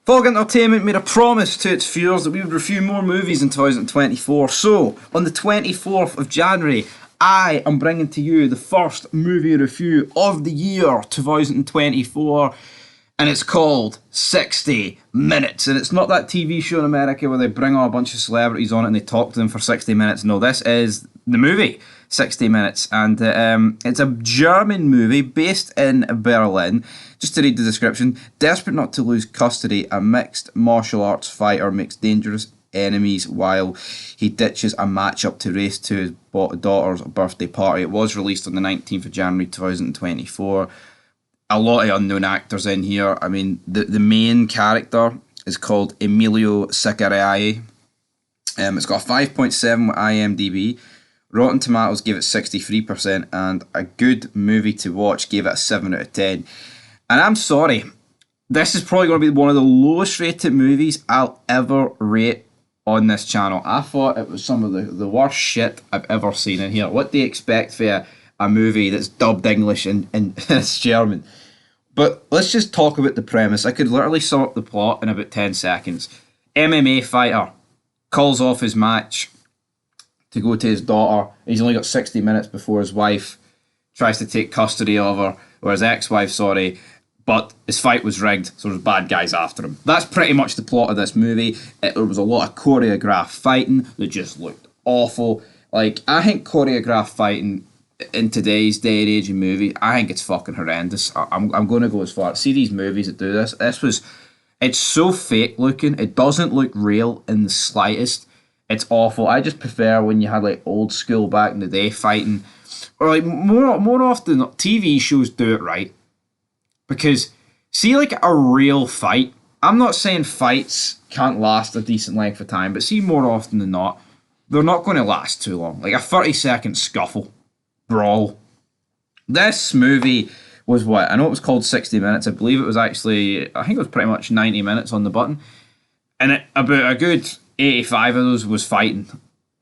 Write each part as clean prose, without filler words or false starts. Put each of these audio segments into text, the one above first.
Fog Entertainment made a promise to its viewers that we would review more movies in 2024. So, on the 24th of January, I am bringing to you the first movie review of the year 2024, and it's called 60 Minutes. And it's not that TV show in America where they bring on a bunch of celebrities on it and they talk to them for 60 minutes. No, this is the movie 60 Minutes, and it's a German movie based in Berlin. Just to read the description: desperate not to lose custody, a mixed martial arts fighter makes dangerous enemies while he ditches a matchup to race to his daughter's birthday party. It was released on the 19th of January 2024. A lot of unknown actors in here. I mean, the main character is called Emilio Sacchariai. It's got a 5.7 with IMDb. Rotten Tomatoes gave it 63%, and A Good Movie to Watch gave it a 7 out of 10. And I'm sorry, this is probably going to be one of the lowest rated movies I'll ever rate on this channel. I thought it was some of the worst shit I've ever seen in here. What do you expect for a movie that's dubbed English and it's German? But let's just talk about the premise. I could literally sum up the plot in about 10 seconds. MMA fighter calls off his match to go to his daughter. He's only got 60 minutes before his wife tries to take custody of her, or his ex-wife, sorry, but his fight was rigged, so there's bad guys after him. That's pretty much the plot of this movie. There was a lot of choreographed fighting that just looked awful. Like, I think choreographed fighting in today's day and age in movies, I think it's fucking horrendous. I'm going to go as far. See these movies that do this? It's so fake looking. It doesn't look real in the slightest. It's awful. I just prefer when you had like old school back in the day fighting, or like more often TV shows do it right. Because see, like a real fight, I'm not saying fights can't last a decent length of time, but see, more often than not, they're not going to last too long. Like a 30-second scuffle, brawl. This movie was what? I know it was called 60 Minutes. I believe it was actually, I think it was pretty much 90 minutes on the button. And about a good 85 of those was fighting.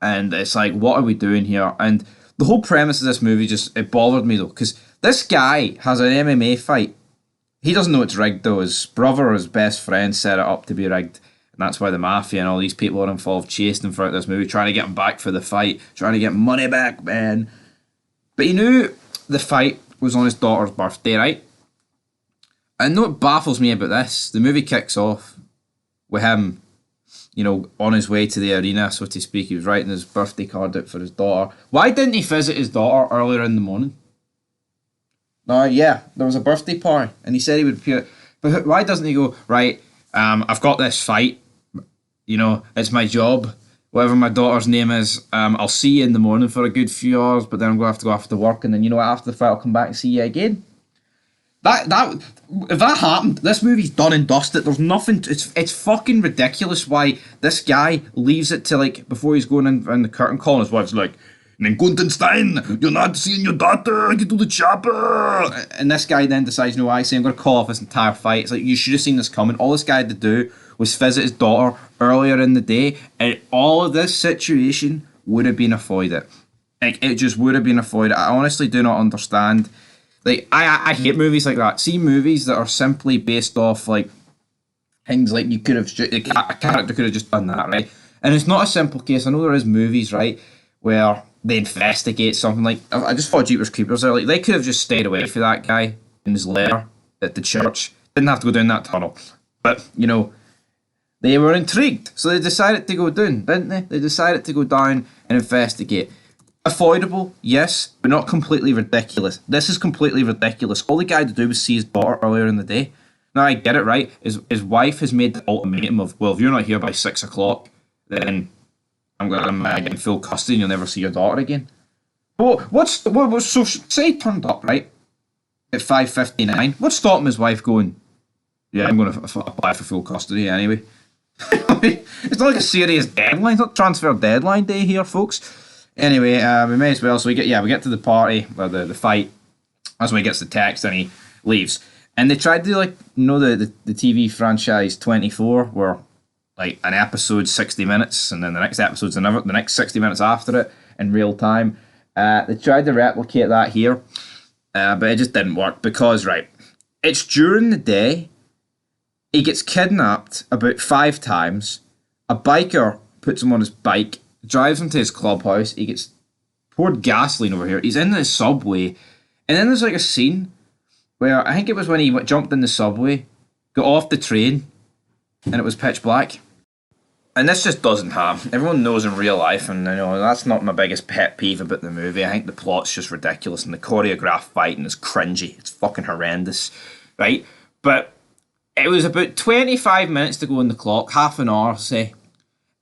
And it's like, what are we doing here? And the whole premise of this movie it bothered me though, because this guy has an MMA fight. He doesn't know it's rigged though. His brother or his best friend set it up to be rigged. And that's why the mafia and all these people are involved, chasing him throughout this movie, trying to get him back for the fight, trying to get money back, man. But he knew the fight was on his daughter's birthday, right? And what baffles me about this, the movie kicks off with him, you know, on his way to the arena, so to speak. He was writing his birthday card out for his daughter. Why didn't he visit his daughter earlier in the morning? No, yeah, there was a birthday party, and he said he would appear. But why doesn't he go, right, I've got this fight, you know, it's my job, whatever my daughter's name is, I'll see you in the morning for a good few hours, but then I'm going to have to go after work, and then, you know what, after the fight I'll come back and see you again. If that happened, this movie's done and dusted. There's nothing. It's fucking ridiculous why this guy leaves it to like before he's going in the curtain call. And his wife's like, "Guntenstein, you're not seeing your daughter. Get to the chopper." And this guy then decides, "No, I say I'm going to call off this entire fight." It's like you should have seen this coming. All this guy had to do was visit his daughter earlier in the day, and all of this situation would have been avoided. Like it just would have been avoided. I honestly do not understand. Like, I hate movies like that. See movies that are simply based off, like, things like you could have, a character could have just done that, right? And it's not a simple case. I know there is movies, right, where they investigate something like, I just thought Jeepers Creepers there. Like, they could have just stayed away from that guy in his lair at the church. Didn't have to go down that tunnel. But, you know, they were intrigued. So they decided to go down, didn't they? They decided to go down and investigate. Avoidable, yes, but not completely ridiculous. This is completely ridiculous. All the guy had to do was see his daughter earlier in the day. Now, I get it, right? His wife has made the ultimatum of, well, if you're not here by 6 o'clock, then I'm going to get in full custody and you'll never see your daughter again. Well, so say he turned up, right, at 5:59. What's stopping his wife going, yeah, I'm going to apply for full custody anyway? It's not like a serious deadline. It's not transfer deadline day here, folks. Anyway, we may as well. So we get to the party or the fight. That's when he gets the text and he leaves. And they tried to the TV franchise 24, where like an episode 60 minutes, and then the next episode's the next 60 minutes after it in real time. They tried to replicate that here, but it just didn't work because right, it's during the day, He gets kidnapped about 5 times. A biker puts him on his bike, drives him to his clubhouse. He gets poured gasoline over here. He's in the subway. And then there's like a scene where I think it was when he jumped in the subway, got off the train, and it was pitch black. And this just doesn't happen. Everyone knows in real life, and I know that's not my biggest pet peeve about the movie. I think the plot's just ridiculous, and the choreographed fighting is cringy. It's fucking horrendous, right? But it was about 25 minutes to go on the clock, half an hour, say.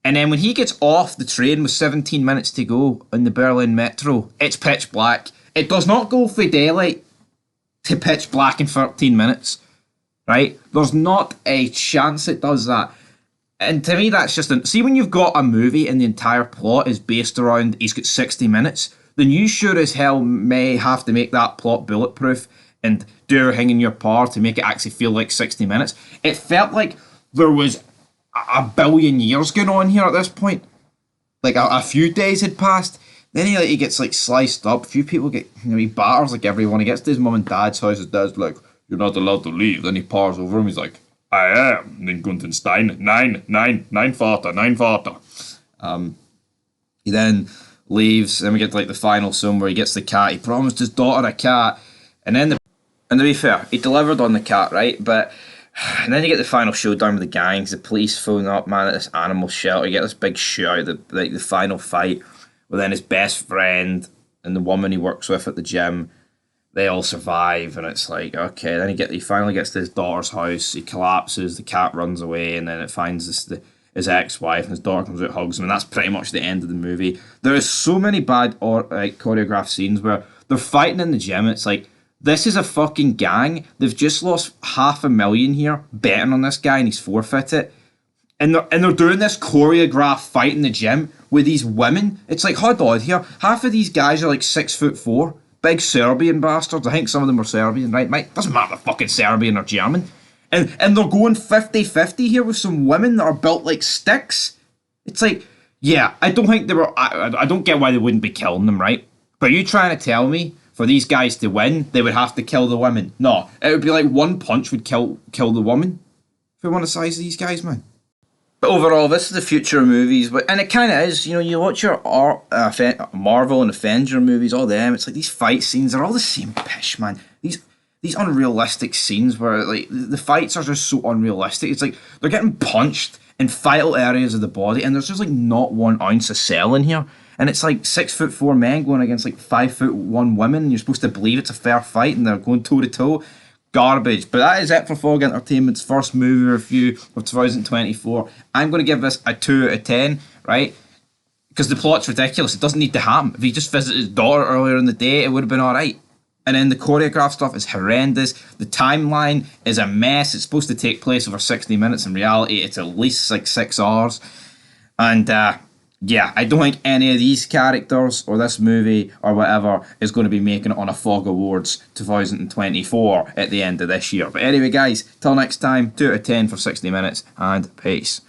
And then when he gets off the train with 17 minutes to go on the Berlin Metro, it's pitch black. It does not go from daylight to pitch black in 13 minutes, right? There's not a chance it does that. And to me, that's just... See, when you've got a movie and the entire plot is based around he's got 60 minutes, then you sure as hell may have to make that plot bulletproof and do everything in your power to make it actually feel like 60 minutes. It felt like there was a billion years going on here at this point. Like, a few days had passed. Then he gets, like, sliced up. A few people get... he batters, like, everyone. He gets to his mum and dad's house. His dad's like, "You're not allowed to leave." Then he powers over him. He's like, "I am den guten Stein. Nein, Vater, nein, Vater." He then leaves, and we get to like the final scene where he gets the cat. He promised his daughter a cat, and then and to be fair, he delivered on the cat, right? But and then you get the final showdown with the gangs. The police phone up, man, at this animal shelter. You get this big shootout, the final fight, where then his best friend and the woman he works with at the gym, they all survive, and it's like, okay. Then he finally gets to his daughter's house. He collapses. The cat runs away, and then it finds his ex-wife, and his daughter comes out, hugs him, and that's pretty much the end of the movie. There is so many bad choreographed scenes where they're fighting in the gym. It's like, this is a fucking gang. They've just lost $500,000 here betting on this guy, and he's forfeited. And they're doing this choreographed fight in the gym with these women. It's like, hold on here. Half of these guys are like 6'4". Big Serbian bastards. I think some of them were Serbian, right, mate? Doesn't matter if they're fucking Serbian or German. And they're going 50-50 here with some women that are built like sticks. It's like, yeah, I don't think they were... I don't get why they wouldn't be killing them, right? But are you trying to tell me for these guys to win, they would have to kill the women? No, it would be like one punch would kill the woman. If we want to size these guys, man. But overall, this is the future of movies, and it kind of is. You know, you watch your Marvel and Avenger movies, all them. It's like these fight scenes are all the same pish, man. These unrealistic scenes where like the fights are just so unrealistic. It's like they're getting punched in vital areas of the body, and there's just like not 1 ounce of cell in here. And it's like 6'4" men going against like 5'1" women, and you're supposed to believe it's a fair fight, and they're going toe to toe. Garbage. But that is it for Fog Entertainment's first movie review of 2024. I'm going to give this a 2 out of 10, right? Because the plot's ridiculous. It doesn't need to happen. If he just visited his daughter earlier in the day, it would have been alright. And then the choreographed stuff is horrendous. The timeline is a mess. It's supposed to take place over 60 minutes. In reality, it's at least like 6 hours. And yeah, I don't think any of these characters or this movie or whatever is going to be making it on a Fog Awards 2024 at the end of this year. But anyway, guys, till next time, 2 out of 10 for 60 minutes, and peace.